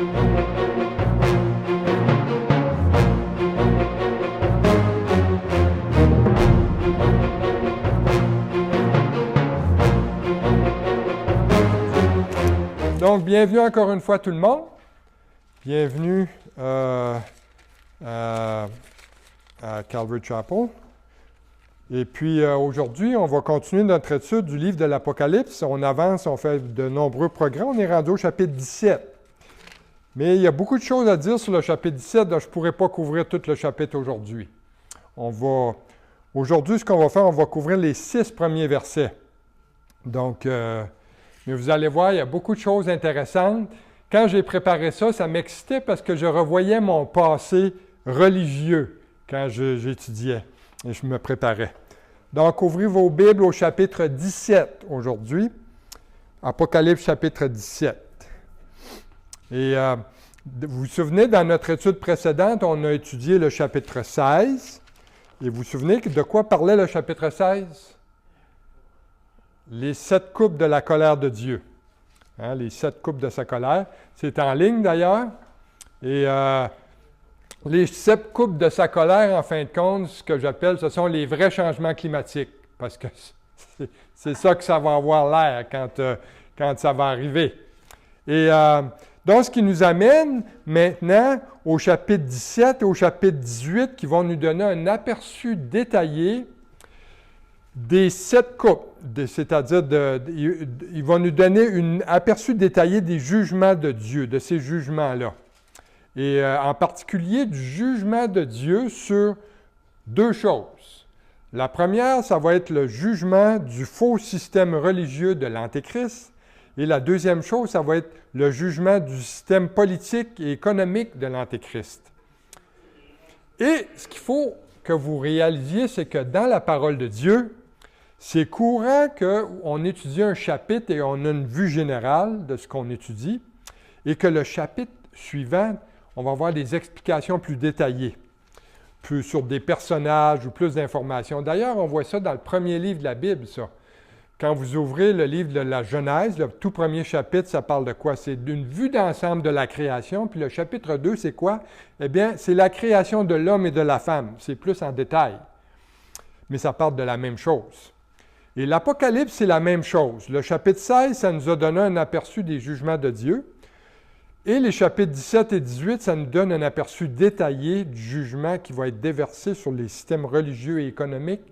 Donc, bienvenue encore une fois tout le monde. Bienvenue à Calvary Chapel. Et puis aujourd'hui, on va continuer notre étude du livre de l'Apocalypse. On avance, on fait de nombreux progrès. On est rendu au chapitre 17. Mais il y a beaucoup de choses à dire sur le chapitre 17, donc je ne pourrai pas couvrir tout le chapitre aujourd'hui. Aujourd'hui, ce qu'on va faire, on va couvrir les 6 premiers versets. Donc, mais vous allez voir, il y a beaucoup de choses intéressantes. Quand j'ai préparé ça, ça m'excitait parce que je revoyais mon passé religieux quand j'étudiais et je me préparais. Donc, ouvrez vos Bibles au chapitre 17 aujourd'hui. Apocalypse chapitre 17. Et vous vous souvenez, dans notre étude précédente, on a étudié le chapitre 16. Et vous vous souvenez de quoi parlait le chapitre 16? Les 7 coupes de la colère de Dieu. Hein, les 7 coupes de sa colère. C'est en ligne d'ailleurs. Et les 7 coupes de sa colère, en fin de compte, ce que j'appelle, ce sont les vrais changements climatiques. Parce que c'est ça que ça va avoir l'air quand ça va arriver. Et donc, ce qui nous amène maintenant au chapitre 17 et au chapitre 18 qui vont nous donner un aperçu détaillé des 7 coupes, c'est-à-dire il va nous donner un aperçu détaillé des jugements de Dieu, de ces jugements-là. Et en particulier du jugement de Dieu sur 2 choses. La première, ça va être le jugement du faux système religieux de l'Antéchrist. Et la deuxième chose, ça va être le jugement du système politique et économique de l'Antéchrist. Et ce qu'il faut que vous réalisiez, c'est que dans la parole de Dieu, c'est courant qu'on étudie un chapitre et on a une vue générale de ce qu'on étudie, et que le chapitre suivant, on va avoir des explications plus détaillées, plus sur des personnages ou plus d'informations. D'ailleurs, on voit ça dans le premier livre de la Bible, ça. Quand vous ouvrez le livre de la Genèse, le tout premier chapitre, ça parle de quoi? C'est d'une vue d'ensemble de la création, puis le chapitre 2, c'est quoi? Eh bien, c'est la création de l'homme et de la femme. C'est plus en détail, mais ça parle de la même chose. Et l'Apocalypse, c'est la même chose. Le chapitre 16, ça nous a donné un aperçu des jugements de Dieu. Et les chapitres 17 et 18, ça nous donne un aperçu détaillé du jugement qui va être déversé sur les systèmes religieux et économiques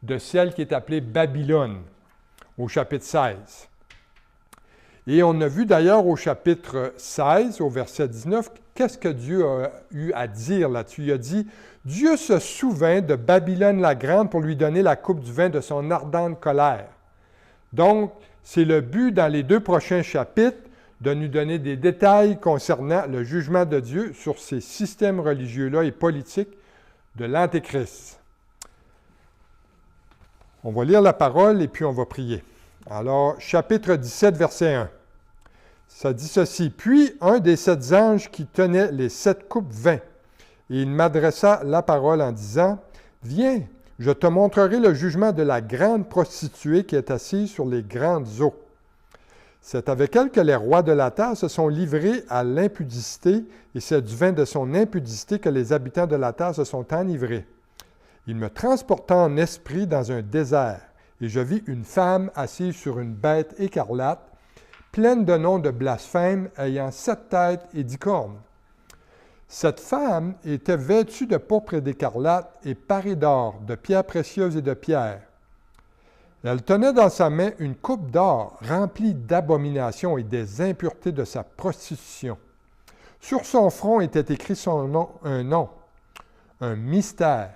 de celle qui est appelée Babylone, au chapitre 16. Et on a vu d'ailleurs au chapitre 16, au verset 19, qu'est-ce que Dieu a eu à dire là-dessus? Il a dit « Dieu se souvint de Babylone la Grande pour lui donner la coupe du vin de son ardente colère. » Donc, c'est le but dans les 2 prochains chapitres de nous donner des détails concernant le jugement de Dieu sur ces systèmes religieux-là et politiques de l'Antéchrist. On va lire la parole et puis on va prier. Alors, chapitre 17, verset 1. Ça dit ceci. « Puis un des 7 anges qui tenait les 7 coupes vint, et il m'adressa la parole en disant, « Viens, je te montrerai le jugement de la grande prostituée qui est assise sur les grandes eaux. C'est avec elle que les rois de la terre se sont livrés à l'impudicité, et c'est du vin de son impudicité que les habitants de la terre se sont enivrés. Il me transporta en esprit dans un désert, et je vis une femme assise sur une bête écarlate, pleine de noms de blasphème, ayant 7 têtes et 10 cornes. Cette femme était vêtue de pourpre et d'écarlate et parée d'or, de pierres précieuses et de pierres. Elle tenait dans sa main une coupe d'or remplie d'abominations et des impuretés de sa prostitution. Sur son front était écrit son nom, un mystère.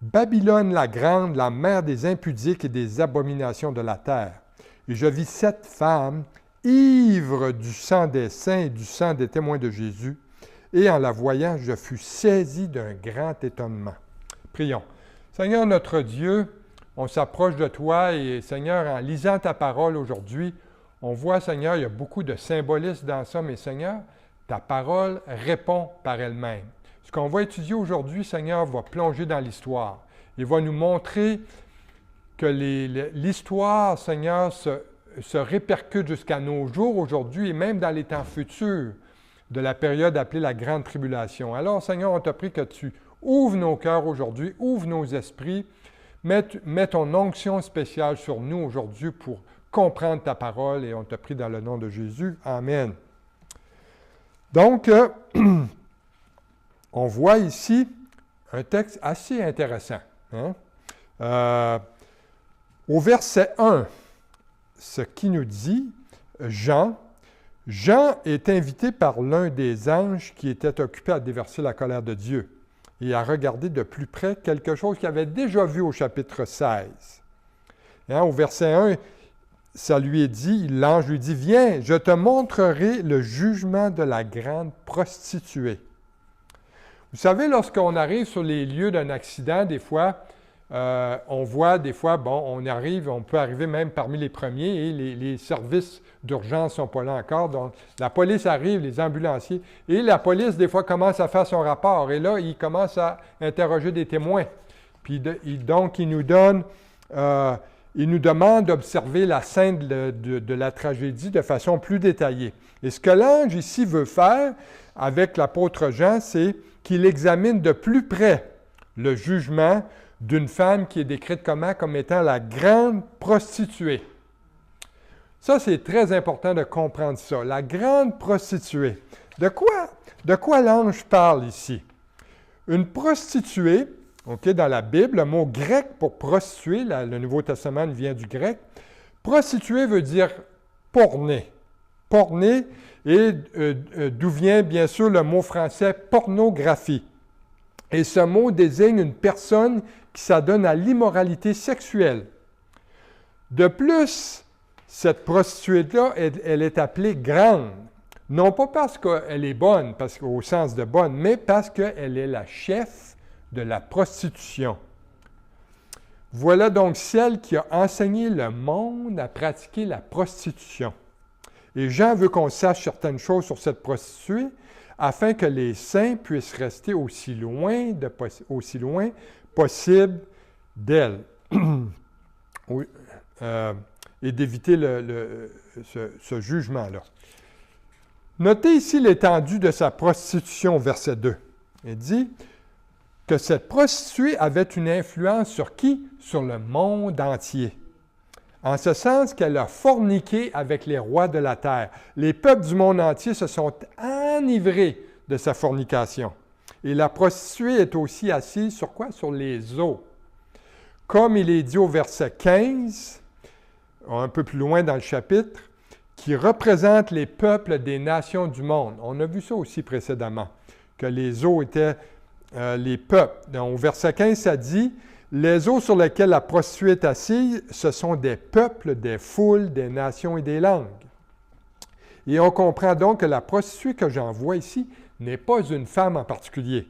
Babylone la grande, la mère des impudiques et des abominations de la terre. Et je vis 7 femmes, ivres du sang des saints et du sang des témoins de Jésus, et en la voyant, je fus saisi d'un grand étonnement. » Prions. Seigneur notre Dieu, on s'approche de toi et Seigneur, en lisant ta parole aujourd'hui, on voit, Seigneur, il y a beaucoup de symbolisme dans ça, mais Seigneur, ta parole répond par elle-même. Ce qu'on va étudier aujourd'hui, Seigneur, va plonger dans l'histoire. Il va nous montrer que l'histoire, Seigneur, se répercute jusqu'à nos jours aujourd'hui et même dans les temps futurs. de la période appelée la Grande Tribulation. Alors, Seigneur, on te prie que tu ouvres nos cœurs aujourd'hui, ouvre nos esprits, mets ton onction spéciale sur nous aujourd'hui pour comprendre ta parole et on te prie dans le nom de Jésus. Amen. Donc, on voit ici un texte assez intéressant. Hein? Au verset 1, ce qui nous dit, Jean est invité par l'un des anges qui était occupé à déverser la colère de Dieu et à regarder de plus près quelque chose qu'il avait déjà vu au chapitre 16. Hein, au verset 1, ça lui est dit, l'ange lui dit, « Viens, je te montrerai le jugement de la grande prostituée. » Vous savez, lorsqu'on arrive sur les lieux d'un accident, des fois, on voit des fois, on peut arriver même parmi les premiers et les services d'urgence ne sont pas là encore. Donc, la police arrive, les ambulanciers, et la police, des fois, commence à faire son rapport. Et là, il commence à interroger des témoins. Puis, donc, il nous demande d'observer la scène de la tragédie de façon plus détaillée. Et ce que l'ange ici veut faire avec l'apôtre Jean, c'est qu'il examine de plus près le jugement d'une femme qui est décrite comme étant la grande prostituée. Ça, c'est très important de comprendre ça. La grande prostituée. De quoi l'ange parle ici? Une prostituée, dans la Bible, le mot grec pour prostituée, le Nouveau Testament vient du grec. Prostituée veut dire pornée. Pornée, et d'où vient bien sûr le mot français pornographie. Et ce mot désigne une personne qui s'adonne à l'immoralité sexuelle. De plus, cette prostituée-là, elle est appelée grande. Non pas parce qu'elle est bonne, au sens de bonne, mais parce qu'elle est la chef de la prostitution. Voilà donc celle qui a enseigné le monde à pratiquer la prostitution. Et Jean veut qu'on sache certaines choses sur cette prostituée afin que les saints puissent rester aussi loin possible d'elle et d'éviter ce jugement-là. Notez ici l'étendue de sa prostitution, verset 2. Il dit que cette prostituée avait une influence sur qui? Sur le monde entier. En ce sens qu'elle a forniqué avec les rois de la terre. Les peuples du monde entier se sont enivrés de sa fornication. Et la prostituée est aussi assise sur quoi? Sur les eaux. Comme il est dit au verset 15, un peu plus loin dans le chapitre, qui représente les peuples des nations du monde. On a vu ça aussi précédemment, que les eaux étaient les peuples. Donc, au verset 15, ça dit « Les eaux sur lesquelles la prostituée est assise, ce sont des peuples, des foules, des nations et des langues. » Et on comprend donc que la prostituée que Jean voit ici n'est pas une femme en particulier.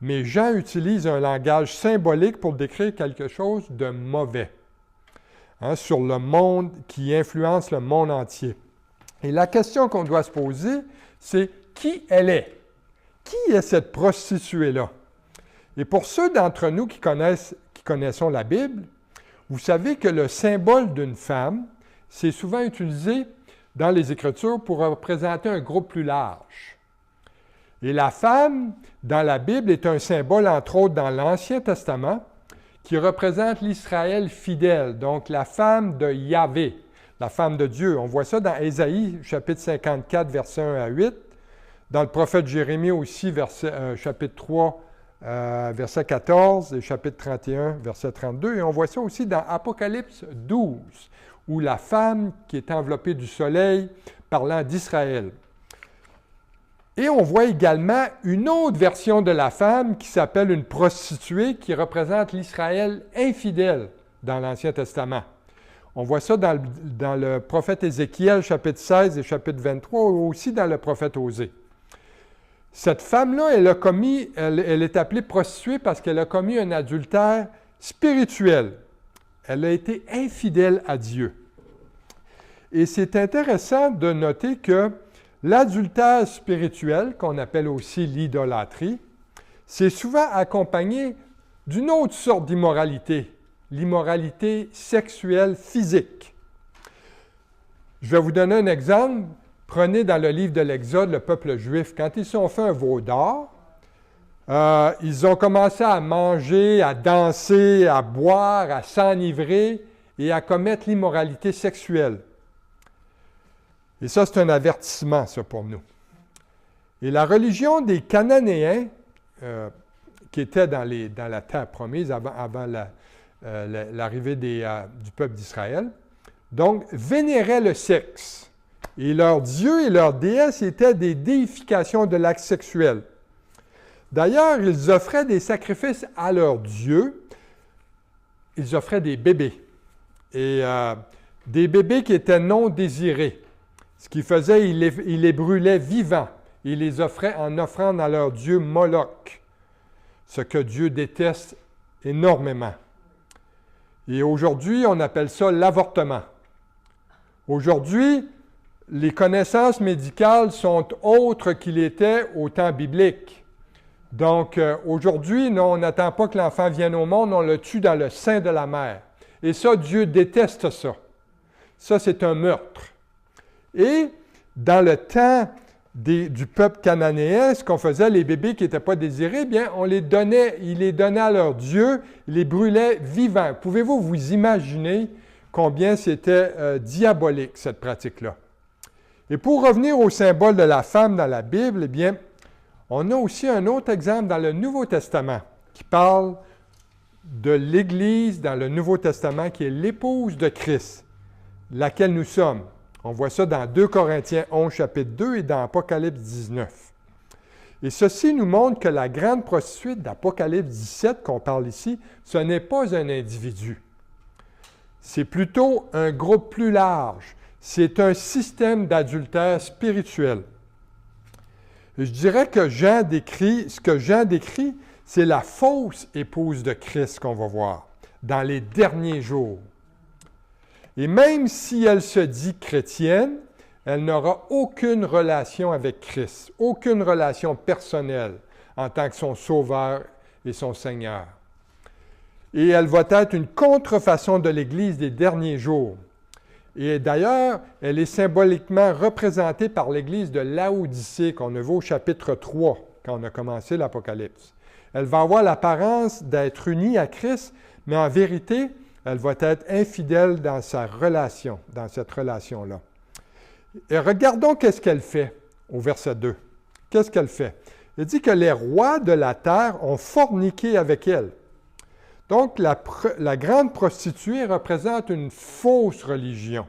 Mais Jean utilise un langage symbolique pour décrire quelque chose de mauvais sur le monde qui influence le monde entier. Et la question qu'on doit se poser, c'est qui elle est? Qui est cette prostituée-là? Et pour ceux d'entre nous qui connaissons la Bible, vous savez que le symbole d'une femme, c'est souvent utilisé dans les Écritures pour représenter un groupe plus large. Et la femme, dans la Bible, est un symbole, entre autres, dans l'Ancien Testament, qui représente l'Israël fidèle, donc la femme de Yahvé, la femme de Dieu. On voit ça dans Ésaïe, chapitre 54, versets 1 à 8, dans le prophète Jérémie aussi, chapitre 3, verset 14, et chapitre 31, verset 32, et on voit ça aussi dans Apocalypse 12, où la femme qui est enveloppée du soleil, parlant d'Israël. Et on voit également une autre version de la femme qui s'appelle une prostituée qui représente l'Israël infidèle dans l'Ancien Testament. On voit ça dans le prophète Ézéchiel, chapitre 16 et chapitre 23, ou aussi dans le prophète Osée. Cette femme-là, elle est appelée prostituée parce qu'elle a commis un adultère spirituel. Elle a été infidèle à Dieu. Et c'est intéressant de noter que l'adultère spirituel, qu'on appelle aussi l'idolâtrie, c'est souvent accompagné d'une autre sorte d'immoralité, l'immoralité sexuelle physique. Je vais vous donner un exemple. Prenez dans le livre de l'Exode le peuple juif, quand ils se sont fait un veau d'or, ils ont commencé à manger, à danser, à boire, à s'enivrer et à commettre l'immoralité sexuelle. Et ça, c'est un avertissement, ça, pour nous. Et la religion des Cananéens, qui était dans la terre promise avant l'arrivée du peuple d'Israël, donc vénérait le sexe. Et leurs dieux et leurs déesses étaient des déifications de l'acte sexuel. D'ailleurs, ils offraient des sacrifices à leurs dieux. Ils offraient des bébés. Et des bébés qui étaient non désirés. Ce qu'ils faisaient, ils les brûlaient vivants. Ils les offraient en offrande à leur dieu Moloch, ce que Dieu déteste énormément. Et aujourd'hui, on appelle ça l'avortement. Aujourd'hui, les connaissances médicales sont autres qu'il était au temps biblique. Donc, aujourd'hui, non, on n'attend pas que l'enfant vienne au monde, on le tue dans le sein de la mère. Et ça, Dieu déteste ça. Ça, c'est un meurtre. Et dans le temps du peuple cananéen, ce qu'on faisait, les bébés qui n'étaient pas désirés, bien, ils les donnaient à leur Dieu, ils les brûlaient vivants. Pouvez-vous vous imaginer combien c'était diabolique, cette pratique-là? Et pour revenir au symbole de la femme dans la Bible, eh bien, on a aussi un autre exemple dans le Nouveau Testament qui parle de l'Église dans le Nouveau Testament qui est l'épouse de Christ, laquelle nous sommes. On voit ça dans 2 Corinthiens 11, chapitre 2 et dans Apocalypse 19. Et ceci nous montre que la grande prostituée d'Apocalypse 17 qu'on parle ici, ce n'est pas un individu. C'est plutôt un groupe plus large. C'est un système d'adultère spirituel. Je dirais que ce que Jean décrit, c'est la fausse épouse de Christ qu'on va voir dans les derniers jours. Et même si elle se dit chrétienne, elle n'aura aucune relation avec Christ, aucune relation personnelle en tant que son Sauveur et son Seigneur. Et elle va être une contrefaçon de l'Église des derniers jours. Et d'ailleurs, elle est symboliquement représentée par l'Église de Laodicée qu'on a vu au chapitre 3, quand on a commencé l'Apocalypse. Elle va avoir l'apparence d'être unie à Christ, mais en vérité, elle va être infidèle dans sa relation, dans cette relation-là. Et regardons qu'est-ce qu'elle fait au verset 2. Qu'est-ce qu'elle fait? Elle dit que les rois de la terre ont forniqué avec elle. Donc, la grande prostituée représente une fausse religion.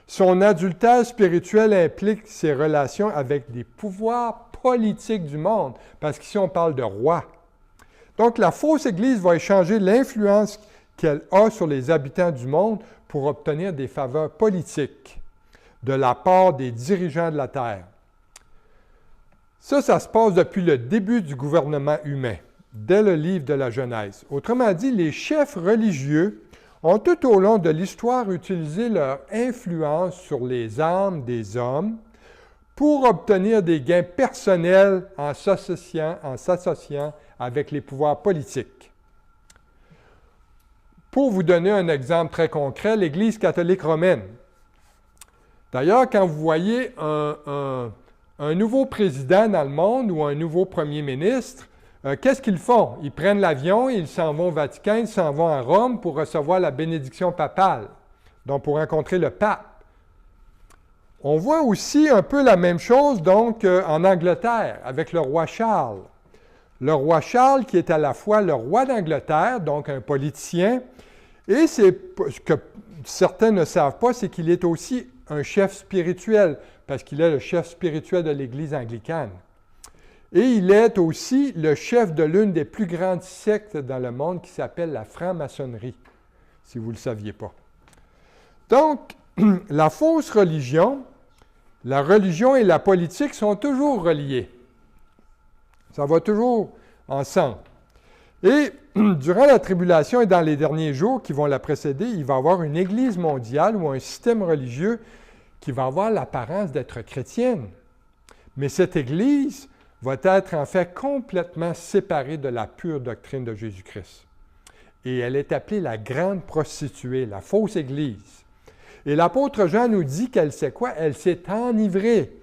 Son adultère spirituel implique ses relations avec des pouvoirs politiques du monde, parce qu'ici on parle de rois. Donc, la fausse Église va échanger l'influence qu'elle a sur les habitants du monde pour obtenir des faveurs politiques de la part des dirigeants de la terre. Ça se passe depuis le début du gouvernement humain, dès le livre de la Genèse. Autrement dit, les chefs religieux ont tout au long de l'histoire utilisé leur influence sur les âmes des hommes pour obtenir des gains personnels en s'associant avec les pouvoirs politiques. Pour vous donner un exemple très concret, l'Église catholique romaine. D'ailleurs, quand vous voyez un nouveau président dans le monde ou un nouveau premier ministre, qu'est-ce qu'ils font? Ils prennent l'avion, ils s'en vont au Vatican, ils s'en vont à Rome pour recevoir la bénédiction papale, donc pour rencontrer le pape. On voit aussi un peu la même chose donc en Angleterre avec le roi Charles. Le roi Charles qui est à la fois le roi d'Angleterre, donc un politicien, et ce que certains ne savent pas, c'est qu'il est aussi un chef spirituel, parce qu'il est le chef spirituel de l'Église anglicane. Et il est aussi le chef de l'une des plus grandes sectes dans le monde qui s'appelle la franc-maçonnerie, si vous ne le saviez pas. Donc, la fausse religion, la religion et la politique sont toujours reliées. Ça va toujours ensemble. Et durant la tribulation et dans les derniers jours qui vont la précéder, il va y avoir une Église mondiale ou un système religieux qui va avoir l'apparence d'être chrétienne. Mais cette Église va être en fait complètement séparée de la pure doctrine de Jésus-Christ. Et elle est appelée la grande prostituée, la fausse Église. Et l'apôtre Jean nous dit qu'elle sait quoi? Elle s'est enivrée.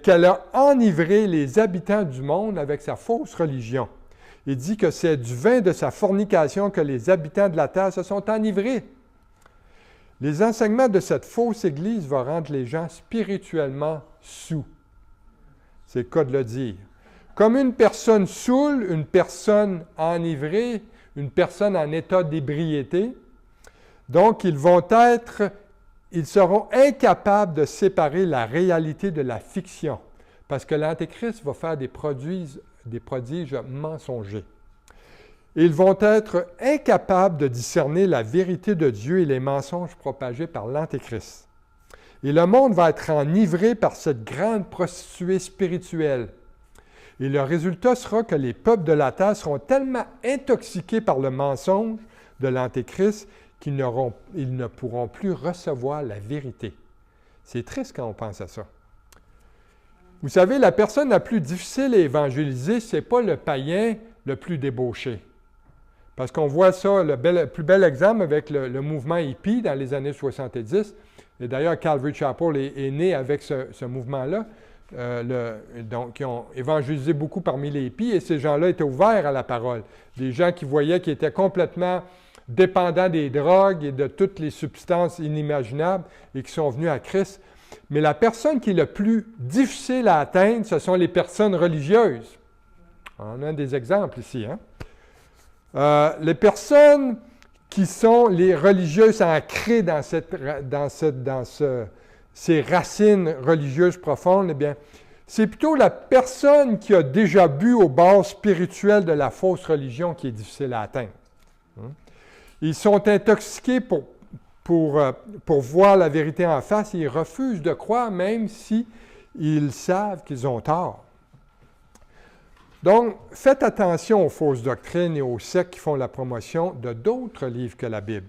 Qu'elle a enivré les habitants du monde avec sa fausse religion. Il dit que c'est du vin de sa fornication que les habitants de la terre se sont enivrés. Les enseignements de cette fausse Église vont rendre les gens spirituellement saouls. C'est le cas de le dire. Comme une personne saoule, une personne enivrée, une personne en état d'ébriété. Donc, ils seront incapables de séparer la réalité de la fiction, parce que l'Antéchrist va faire des prodiges mensongers. Ils vont être incapables de discerner la vérité de Dieu et les mensonges propagés par l'Antéchrist. Et le monde va être enivré par cette grande prostituée spirituelle. Et le résultat sera que les peuples de la terre seront tellement intoxiqués par le mensonge de l'Antéchrist qu'ils ne pourront plus recevoir la vérité. C'est triste quand on pense à ça. Vous savez, la personne la plus difficile à évangéliser, ce n'est pas le païen le plus débauché. Parce qu'on voit ça, le plus bel exemple avec le mouvement hippie dans les années 70. Et d'ailleurs, Calvary Chapel est né avec ce mouvement-là. Donc, ils ont évangélisé beaucoup parmi les hippies et ces gens-là étaient ouverts à la parole. Des gens qui voyaient qu'ils étaient complètement dépendants des drogues et de toutes les substances inimaginables et qui sont venus à Christ. Mais la personne qui est le plus difficile à atteindre, ce sont les personnes religieuses. On a des exemples ici. Les personnes qui sont les religieuses ancrées dans ces racines religieuses profondes, eh bien, c'est plutôt la personne qui a déjà bu au bord spirituel de la fausse religion qui est difficile à atteindre. Ils sont intoxiqués pour voir la vérité en face et ils refusent de croire même s'ils savent qu'ils ont tort. Donc, faites attention aux fausses doctrines et aux sectes qui font la promotion de d'autres livres que la Bible.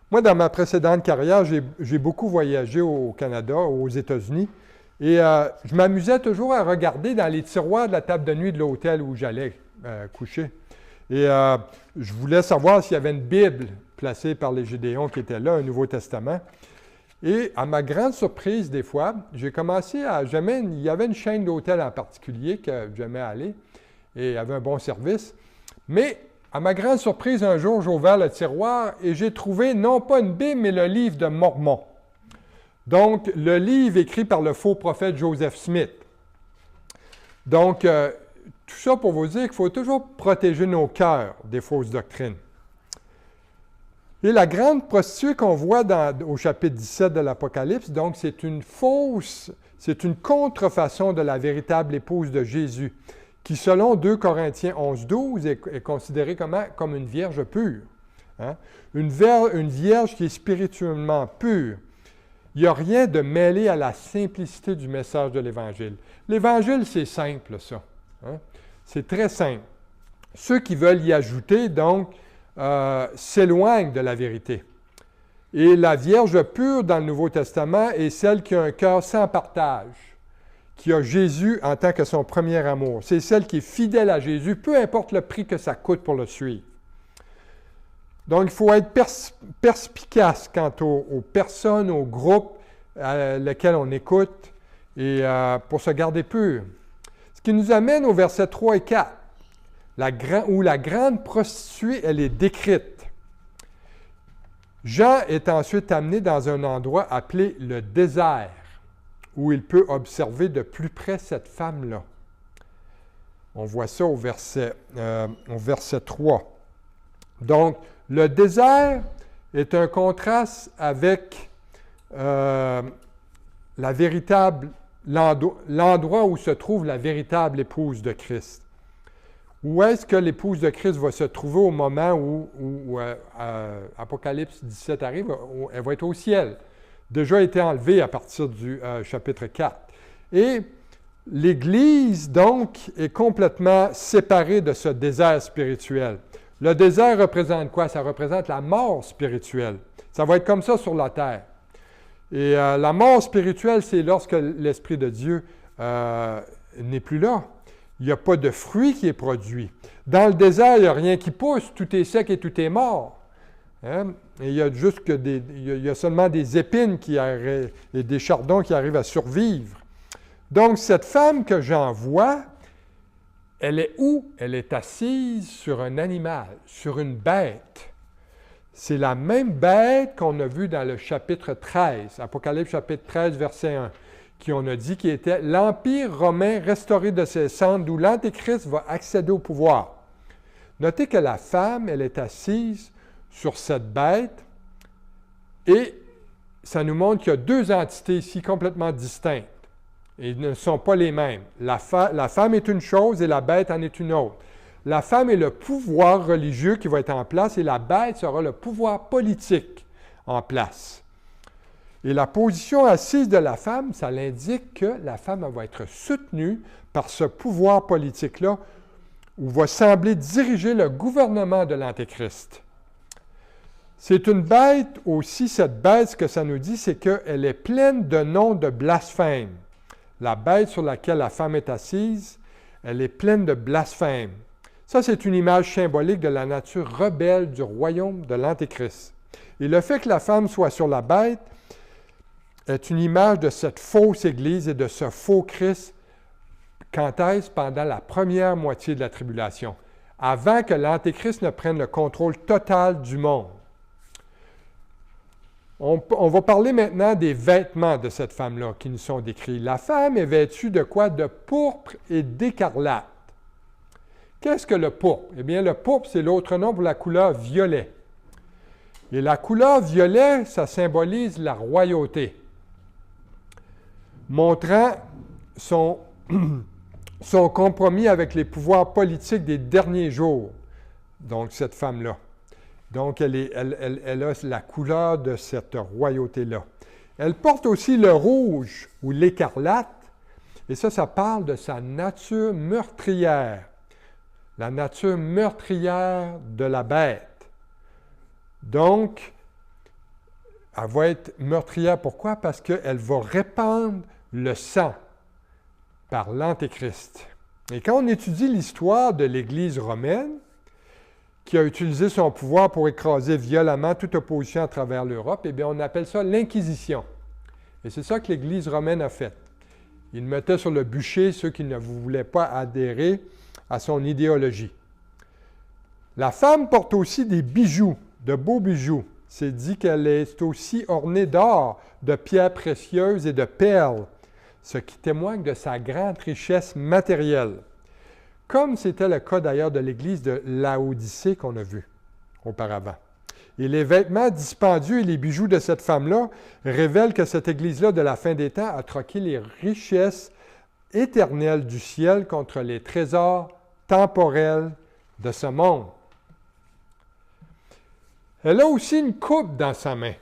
Moi, dans ma précédente carrière, j'ai beaucoup voyagé au Canada, aux États-Unis, et je m'amusais toujours à regarder dans les tiroirs de la table de nuit de l'hôtel où j'allais coucher. Et je voulais savoir s'il y avait une Bible placée par les Gédéons qui était là, un Nouveau Testament. Et à ma grande surprise, des fois, j'ai commencé à il y avait une chaîne d'hôtels en particulier que j'aimais aller, et il y avait un bon service. Mais à ma grande surprise, un jour, j'ai ouvert le tiroir et j'ai trouvé non pas une Bible, mais le livre de Mormon. Donc, le livre écrit par le faux prophète Joseph Smith. Donc, tout ça pour vous dire qu'il faut toujours protéger nos cœurs des fausses doctrines. Et la grande prostituée qu'on voit au chapitre 17 de l'Apocalypse, donc c'est une contrefaçon de la véritable épouse de Jésus, qui selon 2 Corinthiens 11-12 est considérée comme une vierge pure. Une vierge qui est spirituellement pure. Il n'y a rien de mêlé à la simplicité du message de l'Évangile. L'Évangile, c'est simple, ça. C'est très simple. Ceux qui veulent y ajouter, donc, s'éloignent de la vérité. Et la Vierge pure dans le Nouveau Testament est celle qui a un cœur sans partage, qui a Jésus en tant que son premier amour. C'est celle qui est fidèle à Jésus, peu importe le prix que ça coûte pour le suivre. Donc, il faut être perspicace quant aux personnes, aux groupes lesquels on écoute, et pour se garder pur. Ce qui nous amène au versets 3 et 4. Où la grande prostituée, elle est décrite. Jean est ensuite amené dans un endroit appelé le désert, où il peut observer de plus près cette femme-là. On voit ça au verset 3. Donc, le désert est un contraste avec l'endroit où se trouve la véritable épouse de Christ. Où est-ce que l'épouse de Christ va se trouver au moment où Apocalypse 17 arrive? Elle va être au ciel. Déjà été enlevée à partir du chapitre 4. Et l'Église, donc, est complètement séparée de ce désert spirituel. Le désert représente quoi? Ça représente la mort spirituelle. Ça va être comme ça sur la terre. Et la mort spirituelle, c'est lorsque l'Esprit de Dieu n'est plus là. Il n'y a pas de fruit qui est produit. Dans le désert, il n'y a rien qui pousse, tout est sec et tout est mort. Hein? Et il y a juste que il y a seulement des épines et des chardons qui arrivent à survivre. Donc, cette femme que j'envoie, elle est où? Elle est assise sur un animal, sur une bête. C'est la même bête qu'on a vue dans le chapitre 13, Apocalypse chapitre 13, verset 1, qui on a dit qui était l'Empire romain restauré de ses cendres, d'où l'Antéchrist va accéder au pouvoir. Notez que la femme, elle est assise sur cette bête et ça nous montre qu'il y a deux entités ici complètement distinctes. Et ils ne sont pas les mêmes. La femme est une chose et la bête en est une autre. La femme est le pouvoir religieux qui va être en place et la bête sera le pouvoir politique en place. Et la position assise de la femme, ça l'indique que la femme va être soutenue par ce pouvoir politique-là où va sembler diriger le gouvernement de l'Antéchrist. C'est une bête aussi, cette bête, ce que ça nous dit, c'est qu'elle est pleine de noms de blasphème. La bête sur laquelle la femme est assise, elle est pleine de blasphème. Ça, c'est une image symbolique de la nature rebelle du royaume de l'Antéchrist. Et le fait que la femme soit sur la bête est une image de cette fausse Église et de ce faux Christ. Quand est-ce? Pendant la première moitié de la tribulation, avant que l'Antéchrist ne prenne le contrôle total du monde. On va parler maintenant des vêtements de cette femme-là qui nous sont décrits. La femme est vêtue de quoi? De pourpre et d'écarlate. Qu'est-ce que le pourpre? Eh bien, le pourpre, c'est l'autre nom pour la couleur violet. Et la couleur violet, ça symbolise la royauté, montrant son compromis avec les pouvoirs politiques des derniers jours. Donc, cette femme-là. Donc, elle a la couleur de cette royauté-là. Elle porte aussi le rouge ou l'écarlate, et ça parle de sa nature meurtrière. La nature meurtrière de la bête. Donc, elle va être meurtrière. Pourquoi? Parce qu'elle va répandre le sang par l'Antéchrist. Et quand on étudie l'histoire de l'Église romaine, qui a utilisé son pouvoir pour écraser violemment toute opposition à travers l'Europe, eh bien, on appelle ça l'Inquisition. Et c'est ça que l'Église romaine a fait. Il mettait sur le bûcher ceux qui ne voulaient pas adhérer à son idéologie. La femme porte aussi des bijoux, de beaux bijoux. C'est dit qu'elle est aussi ornée d'or, de pierres précieuses et de perles, ce qui témoigne de sa grande richesse matérielle. Comme c'était le cas d'ailleurs de l'Église de Laodicée qu'on a vu auparavant. Et les vêtements dispendieux et les bijoux de cette femme-là révèlent que cette Église-là de la fin des temps a troqué les richesses éternelles du ciel contre les trésors temporels de ce monde. Elle a aussi une coupe dans sa main.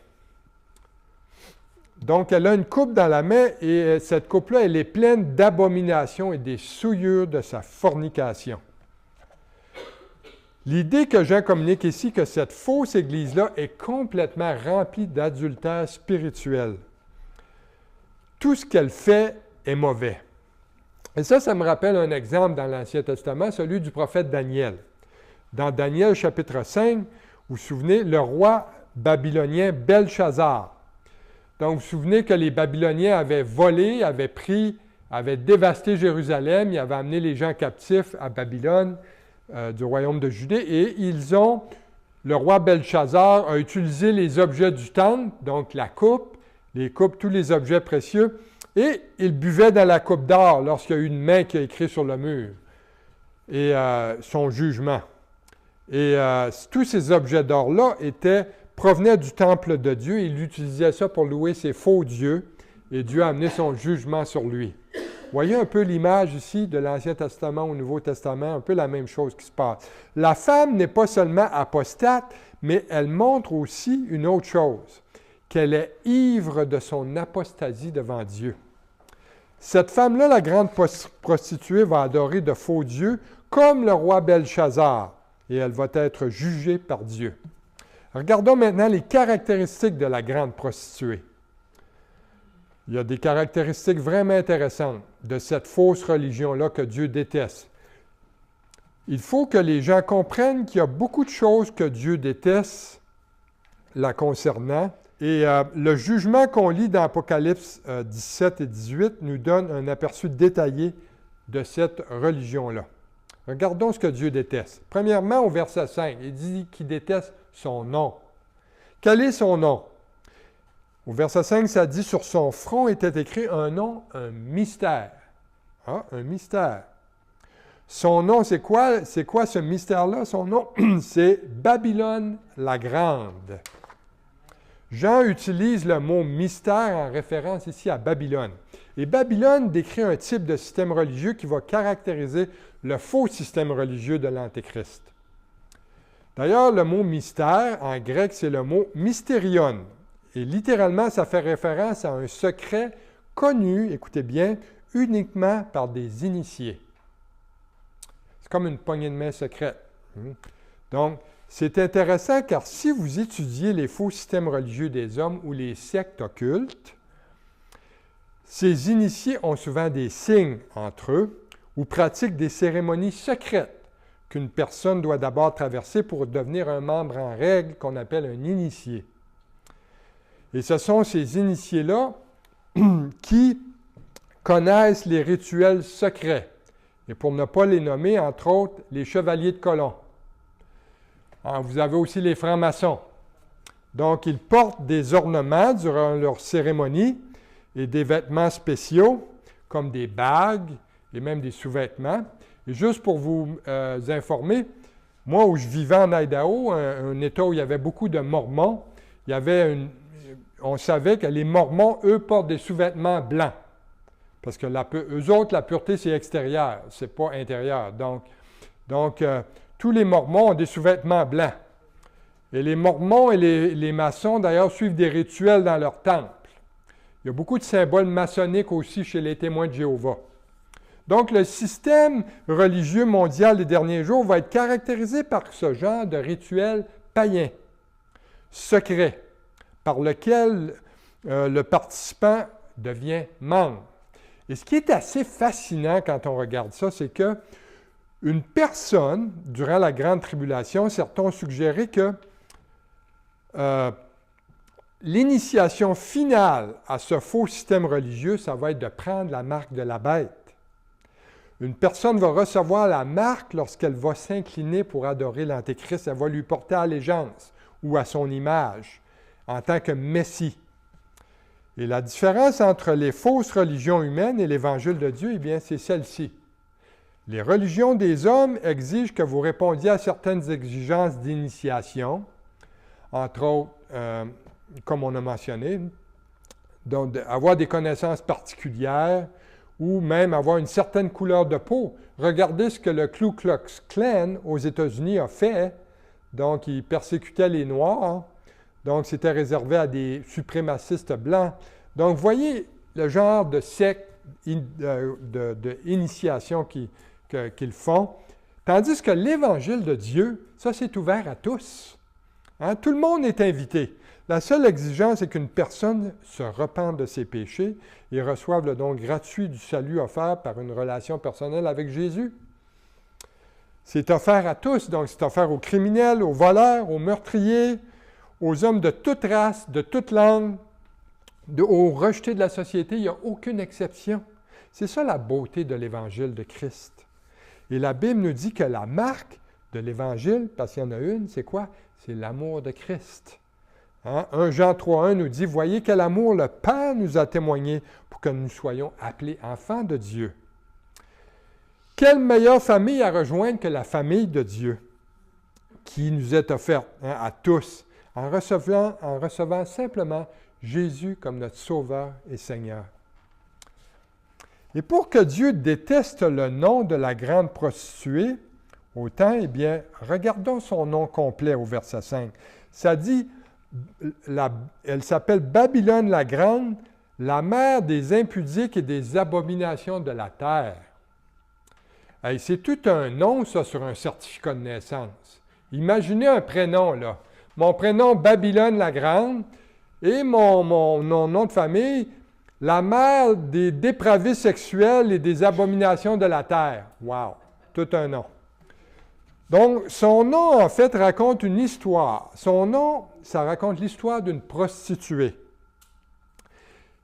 Donc, elle a une coupe dans la main et cette coupe-là, elle est pleine d'abominations et des souillures de sa fornication. L'idée que Jean communique ici, que cette fausse Église-là est complètement remplie d'adultère spirituel. Tout ce qu'elle fait est mauvais. Et ça me rappelle un exemple dans l'Ancien Testament, celui du prophète Daniel. Dans Daniel chapitre 5, vous vous souvenez, le roi babylonien Belchazzar. Donc, vous vous souvenez que les Babyloniens avaient volé, avaient dévasté Jérusalem, ils avaient amené les gens captifs à Babylone, du royaume de Judée, et le roi Belchazzar a utilisé les objets du temple, donc la coupe, les coupes, tous les objets précieux, et il buvait dans la coupe d'or lorsqu'il y a eu une main qui a écrit sur le mur, et son jugement. Et tous ces objets d'or-là provenaient du temple de Dieu. Il utilisait ça pour louer ses faux dieux et Dieu a amené son jugement sur lui. Voyez un peu l'image ici de l'Ancien Testament au Nouveau Testament, un peu la même chose qui se passe. La femme n'est pas seulement apostate, mais elle montre aussi une autre chose, qu'elle est ivre de son apostasie devant Dieu. Cette femme-là, la grande prostituée, va adorer de faux dieux comme le roi Belchazzar et elle va être jugée par Dieu. Regardons maintenant les caractéristiques de la grande prostituée. Il y a des caractéristiques vraiment intéressantes de cette fausse religion-là que Dieu déteste. Il faut que les gens comprennent qu'il y a beaucoup de choses que Dieu déteste la concernant. Et le jugement qu'on lit dans Apocalypse 17 et 18 nous donne un aperçu détaillé de cette religion-là. Regardons ce que Dieu déteste. Premièrement, au verset 5, il dit qu'il déteste son nom. Quel est son nom? Au verset 5, ça dit « Sur son front était écrit un nom, un mystère. » Ah, un mystère. Son nom, c'est quoi? C'est quoi ce mystère-là? Son nom, c'est Babylone la Grande. Jean utilise le mot mystère en référence ici à Babylone. Et Babylone décrit un type de système religieux qui va caractériser le faux système religieux de l'Antéchrist. D'ailleurs, le mot mystère, en grec, c'est le mot mystérion. Et littéralement, ça fait référence à un secret connu, écoutez bien, uniquement par des initiés. C'est comme une poignée de main secrète. Donc, c'est intéressant car si vous étudiez les faux systèmes religieux des hommes ou les sectes occultes, ces initiés ont souvent des signes entre eux ou pratiquent des cérémonies secrètes qu'une personne doit d'abord traverser pour devenir un membre en règle qu'on appelle un initié. Et ce sont ces initiés-là qui connaissent les rituels secrets. Et pour ne pas les nommer, entre autres, les chevaliers de colon. Alors, vous avez aussi les francs-maçons. Donc, ils portent des ornements durant leur cérémonie et des vêtements spéciaux, comme des bagues et même des sous-vêtements. Et juste pour vous informer, moi, où je vivais en Idaho, un État où il y avait beaucoup de Mormons, on savait que les Mormons, eux, portent des sous-vêtements blancs. Parce que eux autres, la pureté, c'est extérieur, c'est pas intérieur. Donc tous les Mormons ont des sous-vêtements blancs. Et les Mormons et les maçons, d'ailleurs, suivent des rituels dans leur temple. Il y a beaucoup de symboles maçonniques aussi chez les témoins de Jéhovah. Donc, le système religieux mondial des derniers jours va être caractérisé par ce genre de rituel païen, secret, par lequel le participant devient membre. Et ce qui est assez fascinant quand on regarde ça, c'est que une personne, durant la Grande Tribulation, certains ont suggéré que l'initiation finale à ce faux système religieux, ça va être de prendre la marque de la bête. Une personne va recevoir la marque lorsqu'elle va s'incliner pour adorer l'Antéchrist. Elle va lui porter allégeance ou à son image en tant que Messie. Et la différence entre les fausses religions humaines et l'Évangile de Dieu, eh bien, c'est celle-ci. Les religions des hommes exigent que vous répondiez à certaines exigences d'initiation, entre autres, comme on a mentionné, donc avoir des connaissances particulières ou même avoir une certaine couleur de peau. Regardez ce que le Ku Klux Klan aux États-Unis a fait. Donc, il persécutait les Noirs. Donc, c'était réservé à des suprémacistes blancs. Donc, voyez le genre de secte, d'initiation qu'ils font. Tandis que l'Évangile de Dieu, ça, c'est ouvert à tous. Tout le monde est invité. La seule exigence est qu'une personne se repente de ses péchés et reçoive le don gratuit du salut offert par une relation personnelle avec Jésus. C'est offert à tous, donc c'est offert aux criminels, aux voleurs, aux meurtriers, aux hommes de toute race, de toute langue, aux rejetés de la société. Il n'y a aucune exception. C'est ça la beauté de l'Évangile de Christ. Et la Bible nous dit que la marque de l'Évangile, parce qu'il y en a une, c'est quoi? C'est l'amour de Christ. 1 Jean 3,1 nous dit « Voyez quel amour le Père nous a témoigné pour que nous soyons appelés enfants de Dieu. » Quelle meilleure famille à rejoindre que la famille de Dieu qui nous est offerte à tous en recevant simplement Jésus comme notre Sauveur et Seigneur. Et pour que Dieu déteste le nom de la grande prostituée, autant, eh bien, regardons son nom complet au verset 5. Ça dit, elle s'appelle Babylone la Grande, la mère des impudiques et des abominations de la terre. Hey, c'est tout un nom, ça, sur un certificat de naissance. Imaginez un prénom, là. Mon prénom, Babylone la Grande, et mon nom de famille, la mère des dépravés sexuels et des abominations de la terre. Wow! Tout un nom. Donc, son nom, en fait, raconte une histoire. Son nom, ça raconte l'histoire d'une prostituée.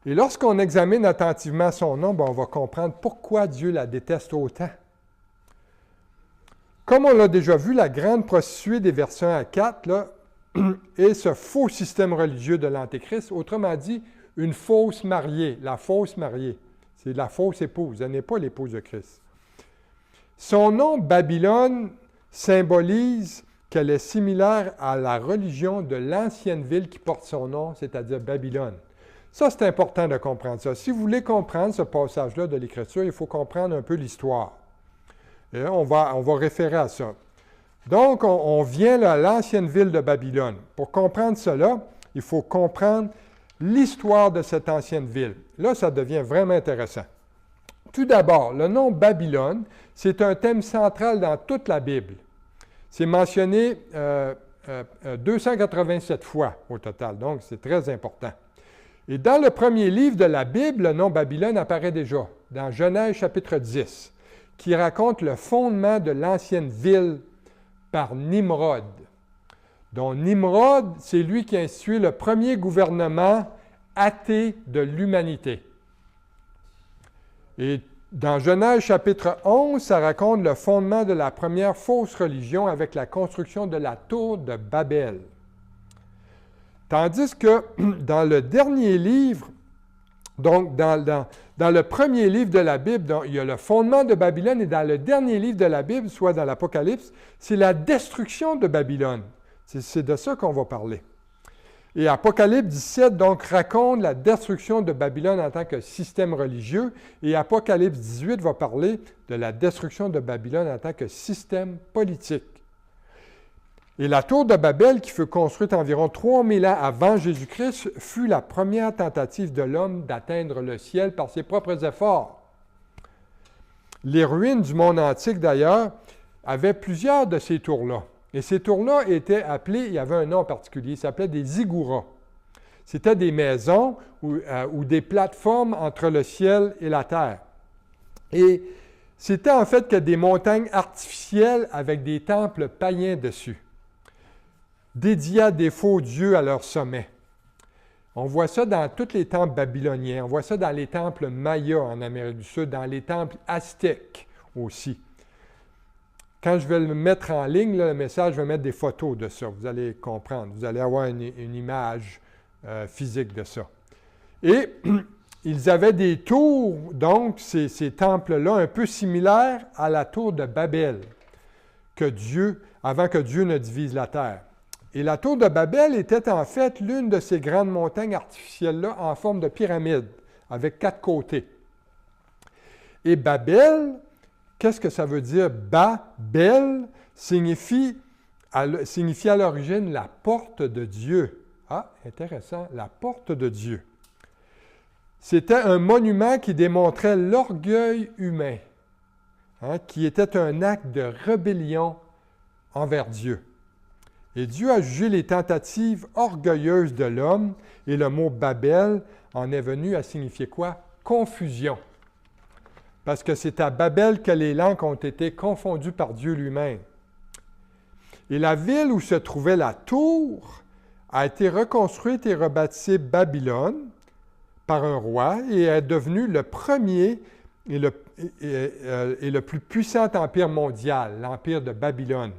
Et lorsqu'on examine attentivement son nom, on va comprendre pourquoi Dieu la déteste autant. Comme on l'a déjà vu, la grande prostituée des versets 1 à 4 là, est ce faux système religieux de l'Antéchrist, autrement dit, une fausse mariée, la fausse mariée. C'est la fausse épouse, elle n'est pas l'épouse de Christ. Son nom, Babylone, symbolise qu'elle est similaire à la religion de l'ancienne ville qui porte son nom, c'est-à-dire Babylone. Ça, c'est important de comprendre ça. Si vous voulez comprendre ce passage-là de l'Écriture, il faut comprendre un peu l'histoire. Et là, on va référer à ça. Donc, on vient à l'ancienne ville de Babylone. Pour comprendre cela, il faut comprendre l'histoire de cette ancienne ville. Là, ça devient vraiment intéressant. Tout d'abord, le nom Babylone, c'est un thème central dans toute la Bible. C'est mentionné 287 fois au total, donc c'est très important. Et dans le premier livre de la Bible, le nom Babylone apparaît déjà, dans Genèse chapitre 10, qui raconte le fondement de l'ancienne ville par Nimrod. Donc Nimrod, c'est lui qui a institué le premier gouvernement athée de l'humanité. Et dans Genèse chapitre 11, ça raconte le fondement de la première fausse religion avec la construction de la tour de Babel. Tandis que dans le dernier livre, donc dans le premier livre de la Bible, donc, il y a le fondement de Babylone, et dans le dernier livre de la Bible, soit dans l'Apocalypse, c'est la destruction de Babylone. C'est de ça qu'on va parler. Et Apocalypse 17, donc, raconte la destruction de Babylone en tant que système religieux, et Apocalypse 18 va parler de la destruction de Babylone en tant que système politique. Et la tour de Babel, qui fut construite environ 3000 ans avant Jésus-Christ, fut la première tentative de l'homme d'atteindre le ciel par ses propres efforts. Les ruines du monde antique, d'ailleurs, avaient plusieurs de ces tours-là. Et ces tours-là étaient appelées, il y avait un nom particulier, ça s'appelait des ziggourats. C'était des maisons ou des plateformes entre le ciel et la terre. Et c'était en fait que des montagnes artificielles avec des temples païens dessus, dédiés à des faux dieux à leur sommet. On voit ça dans tous les temples babyloniens, on voit ça dans les temples mayas en Amérique du Sud, dans les temples aztèques aussi. Quand je vais le mettre en ligne, là, le message, je vais mettre des photos de ça. Vous allez comprendre, vous allez avoir une image physique de ça. Et ils avaient des tours, donc ces temples-là, un peu similaires à la tour de Babel, avant que Dieu ne divise la terre. Et la tour de Babel était en fait l'une de ces grandes montagnes artificielles-là en forme de pyramide, avec 4 côtés. Et Babel, qu'est-ce que ça veut dire? Babel signifie à l'origine la porte de Dieu. Ah, intéressant, la porte de Dieu. C'était un monument qui démontrait l'orgueil humain, qui était un acte de rébellion envers Dieu. Et Dieu a jugé les tentatives orgueilleuses de l'homme, et le mot Babel en est venu à signifier quoi? Confusion. Parce que c'est à Babel que les langues ont été confondues par Dieu lui-même. Et la ville où se trouvait la tour a été reconstruite et rebaptisée Babylone par un roi et est devenue le premier et le plus puissant empire mondial, l'empire de Babylone.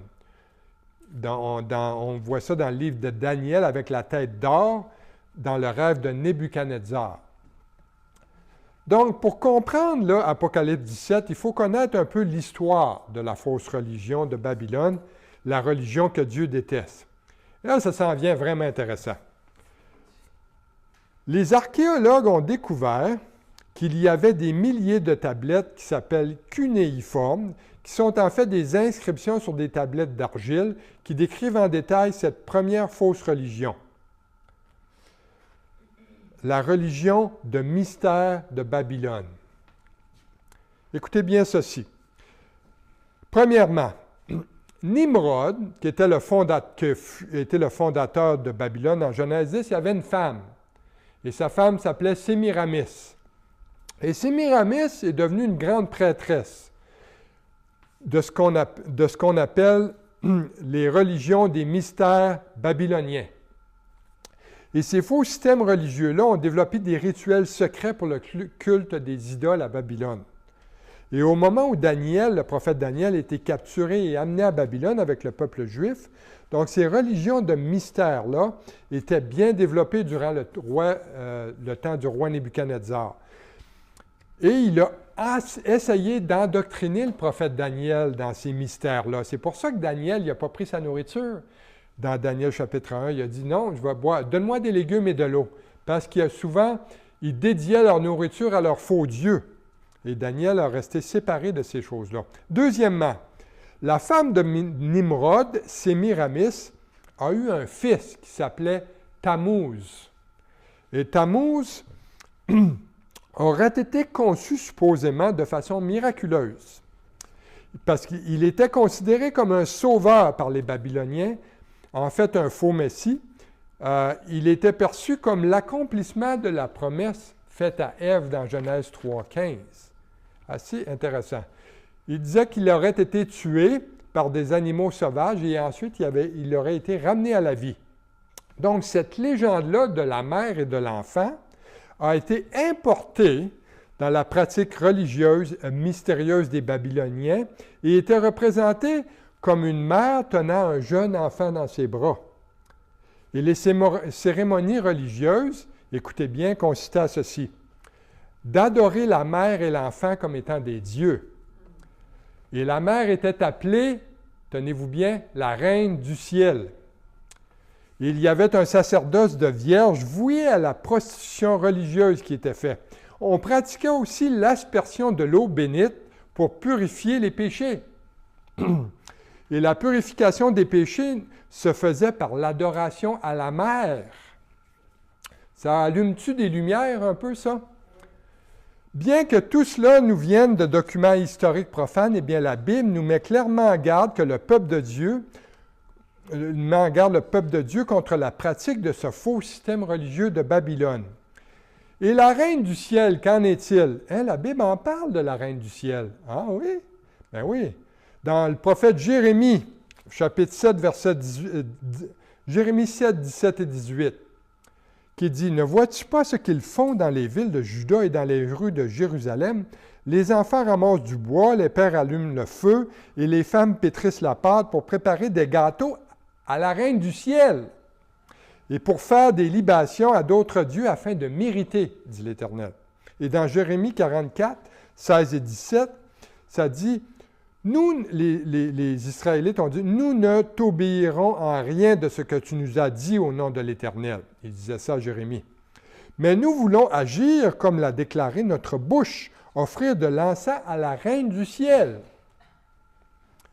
On voit ça dans le livre de Daniel avec la tête d'or, dans le rêve de Nebuchadnezzar. Donc, pour comprendre là, Apocalypse 17, il faut connaître un peu l'histoire de la fausse religion de Babylone, la religion que Dieu déteste. Et là, ça s'en vient vraiment intéressant. Les archéologues ont découvert qu'il y avait des milliers de tablettes qui s'appellent cunéiformes, qui sont en fait des inscriptions sur des tablettes d'argile qui décrivent en détail cette première fausse religion. La religion de mystère de Babylone. Écoutez bien ceci. Premièrement, Nimrod, qui était le fondateur de Babylone, en Genèse 10, il y avait une femme. Et sa femme s'appelait Sémiramis. Et Sémiramis est devenue une grande prêtresse de ce qu'on appelle les religions des mystères babyloniens. Et ces faux systèmes religieux-là ont développé des rituels secrets pour le culte des idoles à Babylone. Et au moment où Daniel, le prophète Daniel, était capturé et amené à Babylone avec le peuple juif, donc ces religions de mystère-là étaient bien développées durant le temps du roi Nebuchadnezzar. Et il a essayé d'endoctriner le prophète Daniel dans ces mystères-là. C'est pour ça que Daniel n'a pas pris sa nourriture. Dans Daniel chapitre 1, il a dit « Non, je vais boire, donne-moi des légumes et de l'eau. » Parce qu'il y a souvent, ils dédiaient leur nourriture à leurs faux dieux. Et Daniel a resté séparé de ces choses-là. Deuxièmement, la femme de Nimrod, Sémiramis, a eu un fils qui s'appelait Tammuz. Et Tammuz aurait été conçu supposément de façon miraculeuse. Parce qu'il était considéré comme un sauveur par les Babyloniens, en fait un faux messie. Il était perçu comme l'accomplissement de la promesse faite à Ève dans Genèse 3,15. Assez intéressant. Il disait qu'il aurait été tué par des animaux sauvages et ensuite il aurait été ramené à la vie. Donc cette légende-là de la mère et de l'enfant a été importée dans la pratique religieuse mystérieuse des Babyloniens et était représentée comme une mère tenant un jeune enfant dans ses bras. Et les cérémonies religieuses, écoutez bien, consistaient à ceci: d'adorer la mère et l'enfant comme étant des dieux. Et la mère était appelée, tenez-vous bien, la reine du ciel. Il y avait un sacerdoce de vierges voué à la prostitution religieuse qui était fait. On pratiquait aussi l'aspersion de l'eau bénite pour purifier les péchés. Et la purification des péchés se faisait par l'adoration à la mère. Ça allume-tu des lumières un peu, ça? Bien que tout cela nous vienne de documents historiques profanes, eh bien la Bible nous met clairement en garde que le peuple de Dieu contre la pratique de ce faux système religieux de Babylone. Et la reine du ciel, qu'en est-il? La Bible en parle de la reine du ciel. Ah oui? Ben oui. Dans le prophète Jérémie, chapitre 7, verset 18, Jérémie 7, 17 et 18, qui dit « Ne vois-tu pas ce qu'ils font dans les villes de Juda et dans les rues de Jérusalem? Les enfants ramassent du bois, les pères allument le feu et les femmes pétrissent la pâte pour préparer des gâteaux à la reine du ciel et pour faire des libations à d'autres dieux afin de mériter, dit l'Éternel. » Et dans Jérémie 44, 16 et 17, ça dit « Nous, les Israélites ont dit, nous ne t'obéirons en rien de ce que tu nous as dit au nom de l'Éternel. » Il disait ça à Jérémie. « Mais nous voulons agir comme l'a déclaré notre bouche, offrir de l'encens à la reine du ciel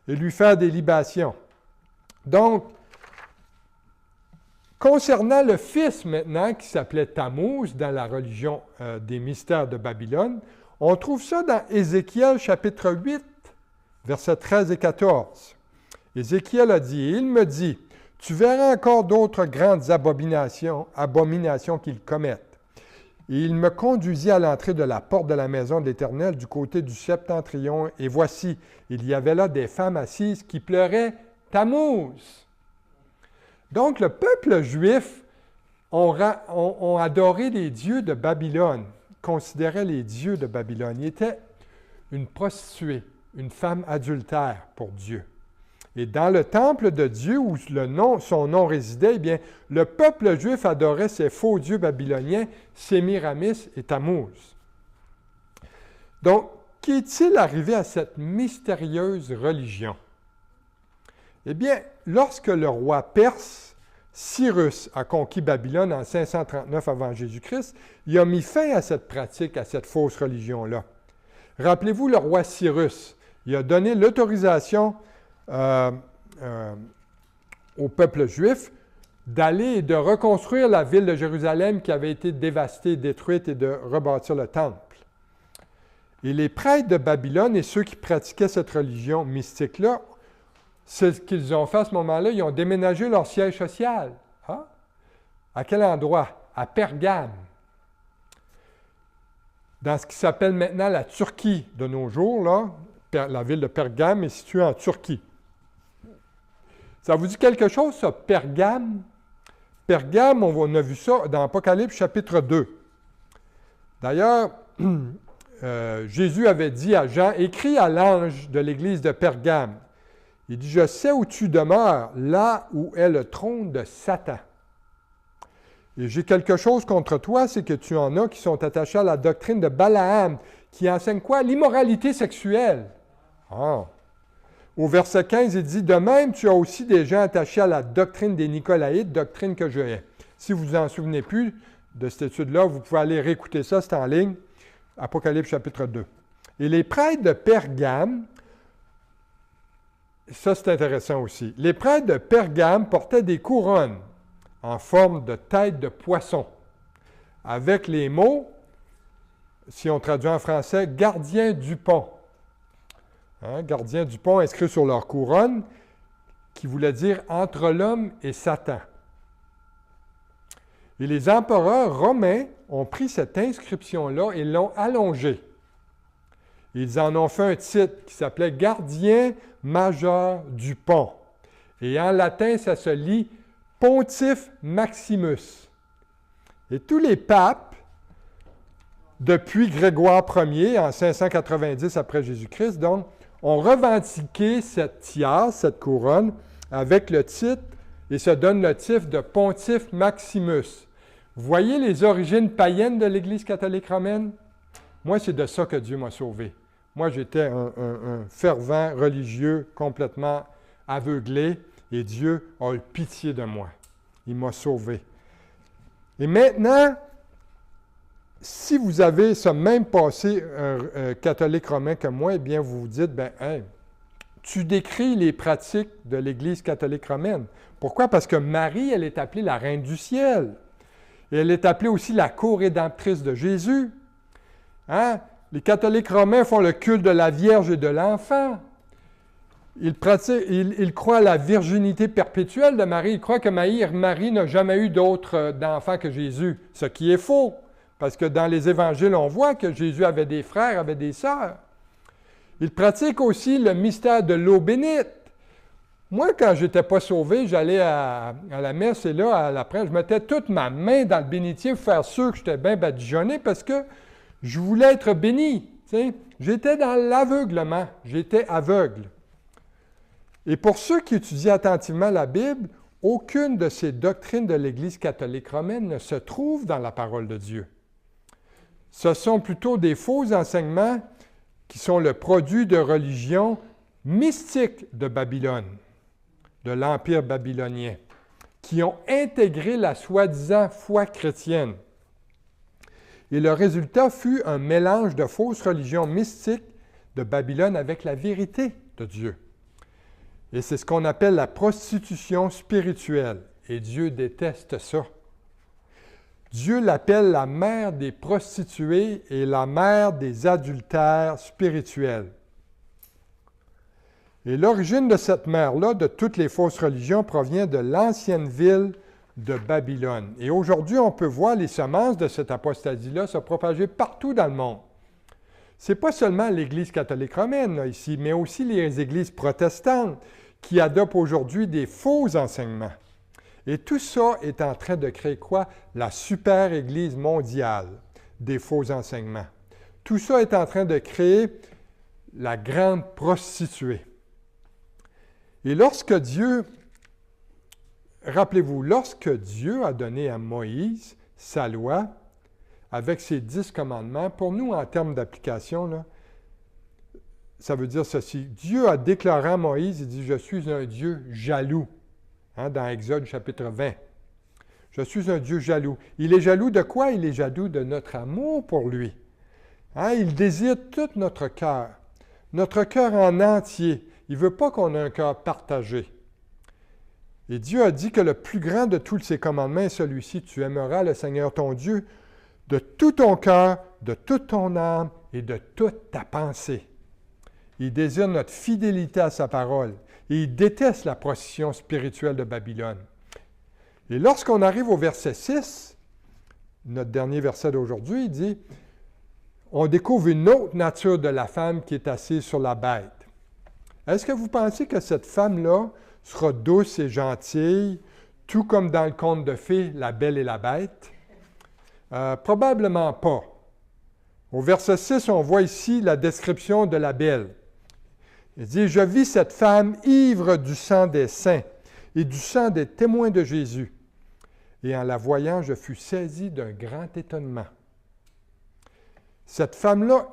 et lui faire des libations. » Donc, concernant le fils maintenant, qui s'appelait Tammuz dans la religion des mystères de Babylone, on trouve ça dans Ézéchiel chapitre 8, versets 13 et 14. Ézéchiel a dit, « Il me dit, tu verras encore d'autres grandes abominations qu'ils commettent. » Et il me conduisit à l'entrée de la porte de la maison de l'Éternel du côté du septentrion, et voici, il y avait là des femmes assises qui pleuraient Tammuz. Donc, le peuple juif ont adoré les dieux de Babylone, considéraient les dieux de Babylone. Il était une prostituée, une femme adultère pour Dieu. Et dans le temple de Dieu, où son nom résidait, eh bien, le peuple juif adorait ces faux dieux babyloniens, Sémiramis et Tammuz. Donc, qu'est-il arrivé à cette mystérieuse religion? Eh bien, lorsque le roi perse, Cyrus, a conquis Babylone en 539 avant Jésus-Christ, il a mis fin à cette pratique, à cette fausse religion-là. Rappelez-vous le roi Cyrus. Il a donné l'autorisation au peuple juif d'aller et de reconstruire la ville de Jérusalem qui avait été dévastée, détruite, et de rebâtir le temple. Et les prêtres de Babylone et ceux qui pratiquaient cette religion mystique-là, ce qu'ils ont fait à ce moment-là, ils ont déménagé leur siège social. Hein? À quel endroit? À Pergame. Dans ce qui s'appelle maintenant la Turquie de nos jours, là, la ville de Pergame est située en Turquie. Ça vous dit quelque chose, ça, Pergame? Pergame, on a vu ça dans Apocalypse chapitre 2. D'ailleurs, Jésus avait dit à Jean, « Écris à l'ange de l'église de Pergame. » Il dit, « Je sais où tu demeures, là où est le trône de Satan. Et j'ai quelque chose contre toi, c'est que tu en as qui sont attachés à la doctrine de Balaam, qui enseigne quoi? L'immoralité sexuelle. Ah. Au verset 15, il dit, « De même, tu as aussi des gens attachés à la doctrine des Nicolaïtes, doctrine que je hais. » Si vous vous en souvenez plus de cette étude-là, vous pouvez aller réécouter ça, c'est en ligne, Apocalypse chapitre 2. Et les prêtres de Pergame, ça c'est intéressant aussi, les prêtres de Pergame portaient des couronnes en forme de tête de poisson, avec les mots, si on traduit en français, « gardien du pont ». Gardien du pont inscrit sur leur couronne, qui voulait dire « entre l'homme et Satan ». Et les empereurs romains ont pris cette inscription-là et l'ont allongée. Ils en ont fait un titre qui s'appelait « Gardien majeur du pont ». Et en latin, ça se lit « Pontife Maximus ». Et tous les papes, depuis Grégoire Ier, en 590 après Jésus-Christ, donc, ont revendiqué cette tiare, cette couronne, avec le titre, et se donnent le titre de Pontife Maximus. Vous voyez les origines païennes de l'Église catholique romaine? Moi, c'est de ça que Dieu m'a sauvé. Moi, j'étais un fervent religieux complètement aveuglé, et Dieu a eu pitié de moi. Il m'a sauvé. Et maintenant, si vous avez ce même passé catholique romain que moi, eh bien, vous vous dites, ben, hey, tu décris les pratiques de l'Église catholique romaine. Pourquoi? Parce que Marie, elle est appelée la Reine du ciel. Et elle est appelée aussi la co-rédemptrice de Jésus. Hein? Les catholiques romains font le culte de la Vierge et de l'enfant. Ils croient à la virginité perpétuelle de Marie. Ils croient que Marie n'a jamais eu d'autre d'enfant que Jésus, ce qui est faux. Parce que dans les évangiles, on voit que Jésus avait des frères, avait des sœurs. Ils pratiquent aussi le mystère de l'eau bénite. Moi, quand je n'étais pas sauvé, j'allais à la messe et là, à l'après, je mettais toute ma main dans le bénitier pour faire sûr que j'étais bien badigeonné parce que je voulais être béni. T'sais. J'étais dans l'aveuglement. J'étais aveugle. Et pour ceux qui étudient attentivement la Bible, aucune de ces doctrines de l'Église catholique romaine ne se trouve dans la parole de Dieu. Ce sont plutôt des faux enseignements qui sont le produit de religions mystiques de Babylone, de l'Empire babylonien, qui ont intégré la soi-disant foi chrétienne. Et le résultat fut un mélange de fausses religions mystiques de Babylone avec la vérité de Dieu. Et c'est ce qu'on appelle la prostitution spirituelle. Et Dieu déteste ça. Dieu l'appelle la mère des prostituées et la mère des adultères spirituels. Et l'origine de cette mère-là, de toutes les fausses religions, provient de l'ancienne ville de Babylone. Et aujourd'hui, on peut voir les semences de cette apostasie-là se propager partout dans le monde. Ce n'est pas seulement l'Église catholique romaine là, ici, mais aussi les églises protestantes qui adoptent aujourd'hui des faux enseignements. Et tout ça est en train de créer quoi? La super Église mondiale des faux enseignements. Tout ça est en train de créer la grande prostituée. Et lorsque Dieu, rappelez-vous, lorsque Dieu a donné à Moïse sa loi avec ses 10 commandements, pour nous, en termes d'application, là, ça veut dire ceci. Dieu a déclaré à Moïse, il dit, « Je suis un Dieu jaloux ». Dans Exode chapitre 20. Je suis un Dieu jaloux. Il est jaloux de quoi? Il est jaloux de notre amour pour lui. Il désire tout notre cœur en entier. Il ne veut pas qu'on ait un cœur partagé. Et Dieu a dit que le plus grand de tous ses commandements est celui-ci. Tu aimeras le Seigneur ton Dieu de tout ton cœur, de toute ton âme et de toute ta pensée. Il désire notre fidélité à sa parole. Et il déteste la prostitution spirituelle de Babylone. Et lorsqu'on arrive au verset 6, notre dernier verset d'aujourd'hui, il dit, on découvre une autre nature de la femme qui est assise sur la bête. Est-ce que vous pensez que cette femme-là sera douce et gentille, tout comme dans le conte de fées, La Belle et la Bête? Probablement pas. Au verset 6, on voit ici la description de la Belle. Il dit « Je vis cette femme ivre du sang des saints et du sang des témoins de Jésus. Et en la voyant, je fus saisi d'un grand étonnement. » Cette femme-là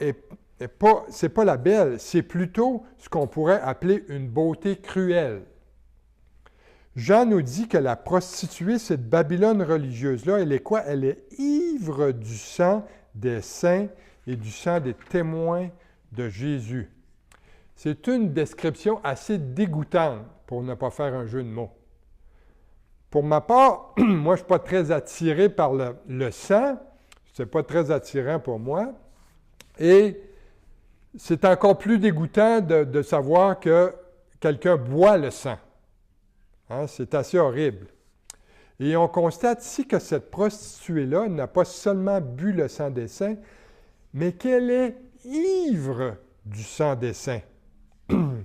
c'est pas la Belle, c'est plutôt ce qu'on pourrait appeler une beauté cruelle. Jean nous dit que la prostituée, cette Babylone religieuse-là, elle est quoi? Elle est ivre du sang des saints et du sang des témoins de Jésus. C'est une description assez dégoûtante, pour ne pas faire un jeu de mots. Pour ma part, moi, je ne suis pas très attiré par le sang. Ce n'est pas très attirant pour moi. Et c'est encore plus dégoûtant de savoir que quelqu'un boit le sang. Hein, c'est assez horrible. Et on constate ici que cette prostituée-là n'a pas seulement bu le sang des saints, mais qu'elle est ivre du sang des saints. Je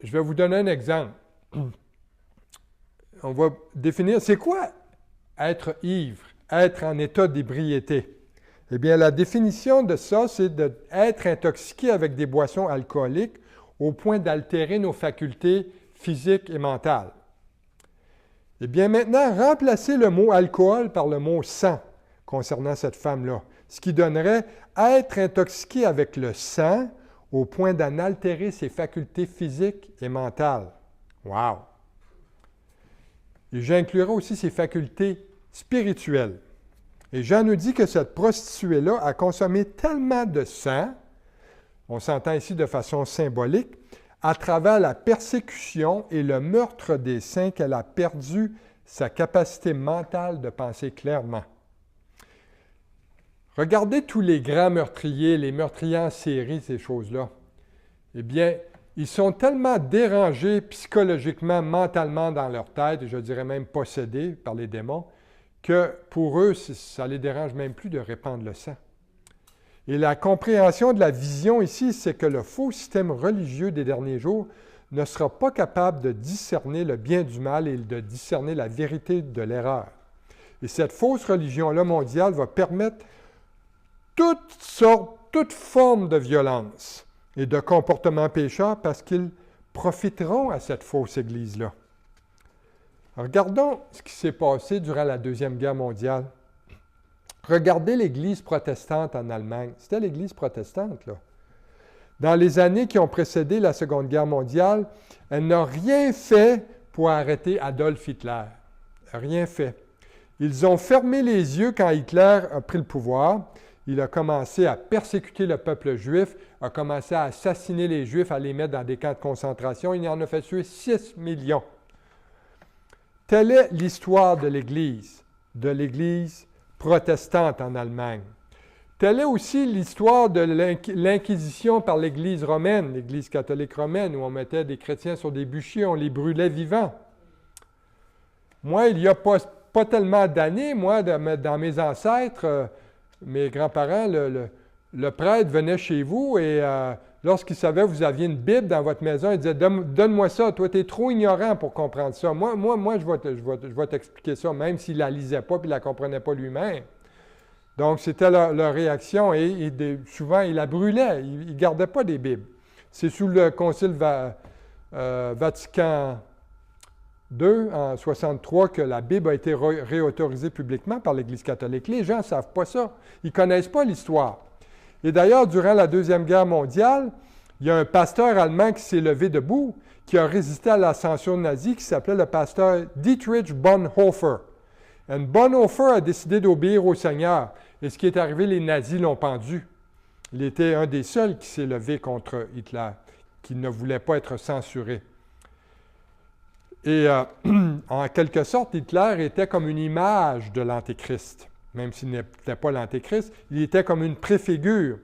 vais vous donner un exemple. On va définir, c'est quoi être ivre, être en état d'ébriété? Eh bien, la définition de ça, c'est d'être intoxiqué avec des boissons alcooliques au point d'altérer nos facultés physiques et mentales. Eh bien, maintenant, remplacez le mot alcool par le mot sang concernant cette femme-là, ce qui donnerait être intoxiqué avec le sang au point d'en altérer ses facultés physiques et mentales. Wow! Et j'inclurai aussi ses facultés spirituelles. Et Jean nous dit que cette prostituée-là a consommé tellement de sang, on s'entend ici de façon symbolique, à travers la persécution et le meurtre des saints qu'elle a perdu sa capacité mentale de penser clairement. Regardez tous les grands meurtriers, les meurtriers en série, ces choses-là. Eh bien, ils sont tellement dérangés psychologiquement, mentalement dans leur tête, et je dirais même possédés par les démons, que pour eux, ça ne les dérange même plus de répandre le sang. Et la compréhension de la vision ici, c'est que le faux système religieux des derniers jours ne sera pas capable de discerner le bien du mal et de discerner la vérité de l'erreur. Et cette fausse religion-là mondiale va permettre toutes sortes, toute forme de violence et de comportement pécheur parce qu'ils profiteront à cette fausse Église-là. Regardons ce qui s'est passé durant la Deuxième Guerre mondiale. Regardez l'Église protestante en Allemagne. C'était l'Église protestante, là. Dans les années qui ont précédé la Seconde Guerre mondiale, elle n'a rien fait pour arrêter Adolf Hitler. Rien fait. Ils ont fermé les yeux quand Hitler a pris le pouvoir. Il a commencé à persécuter le peuple juif, a commencé à assassiner les Juifs, à les mettre dans des camps de concentration. Il en a fait tuer 6 millions. Telle est l'histoire de l'Église protestante en Allemagne. Telle est aussi l'histoire de l'Inquisition par l'Église romaine, l'Église catholique romaine, où on mettait des chrétiens sur des bûchers, on les brûlait vivants. Moi, il n'y a pas tellement d'années, moi, dans mes ancêtres, mes grands-parents, le prêtre venait chez vous et lorsqu'il savait que vous aviez une Bible dans votre maison, il disait « Donne-moi ça, toi, tu es trop ignorant pour comprendre ça. Moi je vais t'expliquer ça, même s'il ne la lisait pas et ne la comprenait pas lui-même. » Donc, c'était leur réaction et souvent, il la brûlait. Il ne gardait pas des Bibles. C'est sous le Concile Vatican II, en 1963, que la Bible a été réautorisée publiquement par l'Église catholique. Les gens ne savent pas ça. Ils ne connaissent pas l'histoire. Et d'ailleurs, durant la Deuxième Guerre mondiale, il y a un pasteur allemand qui s'est levé debout, qui a résisté à l'ascension nazie, qui s'appelait le pasteur Dietrich Bonhoeffer. Et Bonhoeffer a décidé d'obéir au Seigneur. Et ce qui est arrivé, les nazis l'ont pendu. Il était un des seuls qui s'est levé contre Hitler, qui ne voulait pas être censuré. Et en quelque sorte, Hitler était comme une image de l'Antéchrist. Même s'il n'était pas l'Antéchrist, il était comme une préfigure.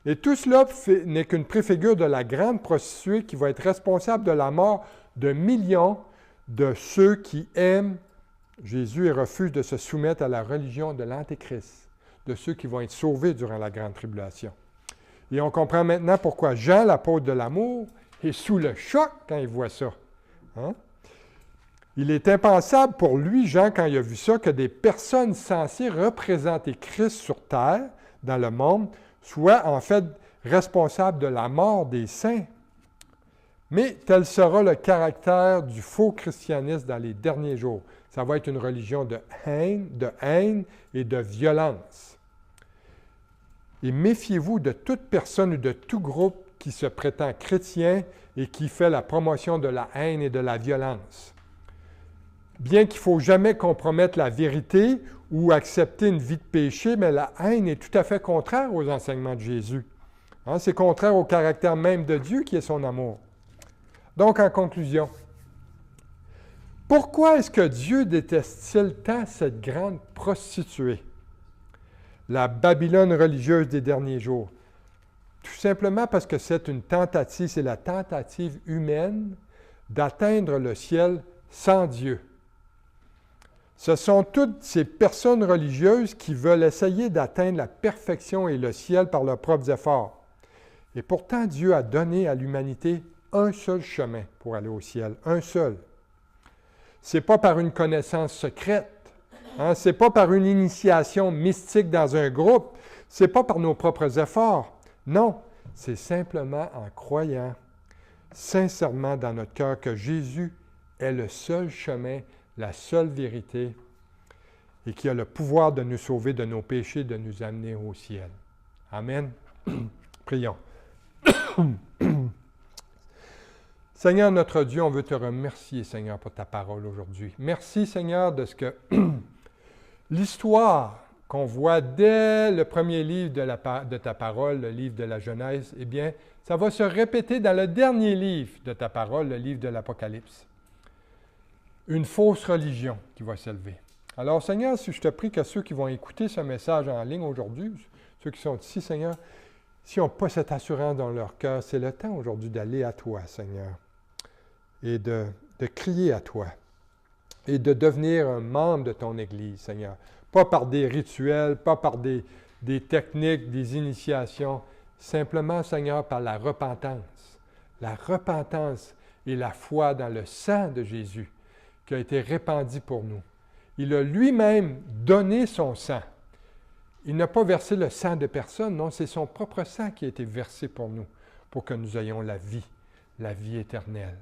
Et tout cela n'est qu'une préfigure de la grande prostituée qui va être responsable de la mort de millions de ceux qui aiment Jésus et refusent de se soumettre à la religion de l'Antéchrist, de ceux qui vont être sauvés durant la grande tribulation. Et on comprend maintenant pourquoi Jean, l'apôtre de l'amour, est sous le choc quand il voit ça. Hein? Il est impensable pour lui, Jean, quand il a vu ça, que des personnes censées représenter Christ sur terre, dans le monde, soient en fait responsables de la mort des saints. Mais tel sera le caractère du faux christianisme dans les derniers jours. Ça va être une religion de haine et de violence. Et méfiez-vous de toute personne ou de tout groupe qui se prétend chrétien et qui fait la promotion de la haine et de la violence. Bien qu'il ne faut jamais compromettre la vérité ou accepter une vie de péché, mais la haine est tout à fait contraire aux enseignements de Jésus. Hein, c'est contraire au caractère même de Dieu qui est son amour. Donc, en conclusion, pourquoi est-ce que Dieu déteste-t-il tant cette grande prostituée, la Babylone religieuse des derniers jours? Tout simplement parce que c'est la tentative humaine d'atteindre le ciel sans Dieu. Ce sont toutes ces personnes religieuses qui veulent essayer d'atteindre la perfection et le ciel par leurs propres efforts. Et pourtant, Dieu a donné à l'humanité un seul chemin pour aller au ciel, un seul. Ce n'est pas par une connaissance secrète, hein? Ce n'est pas par une initiation mystique dans un groupe, ce n'est pas par nos propres efforts. Non, c'est simplement en croyant sincèrement dans notre cœur que Jésus est le seul chemin, la seule vérité, et qui a le pouvoir de nous sauver de nos péchés, de nous amener au ciel. Amen. Prions. Seigneur notre Dieu, on veut te remercier, Seigneur, pour ta parole aujourd'hui. Merci, Seigneur, de ce que l'histoire qu'on voit dès le premier livre de ta parole, le livre de la Genèse, eh bien, ça va se répéter dans le dernier livre de ta parole, le livre de l'Apocalypse. Une fausse religion qui va s'élever. Alors, Seigneur, si je te prie que ceux qui vont écouter ce message en ligne aujourd'hui, ceux qui sont ici, Seigneur, s'ils n'ont pas cette assurance dans leur cœur, c'est le temps aujourd'hui d'aller à toi, Seigneur, et de crier à toi, et de devenir un membre de ton Église, Seigneur. Pas par des rituels, pas par des techniques, des initiations, simplement, Seigneur, par la repentance. La repentance et la foi dans le sang de Jésus qui a été répandu pour nous. Il a lui-même donné son sang. Il n'a pas versé le sang de personne, non, c'est son propre sang qui a été versé pour nous, pour que nous ayons la vie éternelle.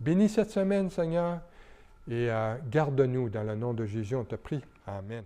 Bénis cette semaine, Seigneur, et garde-nous dans le nom de Jésus, on te prie. Amen.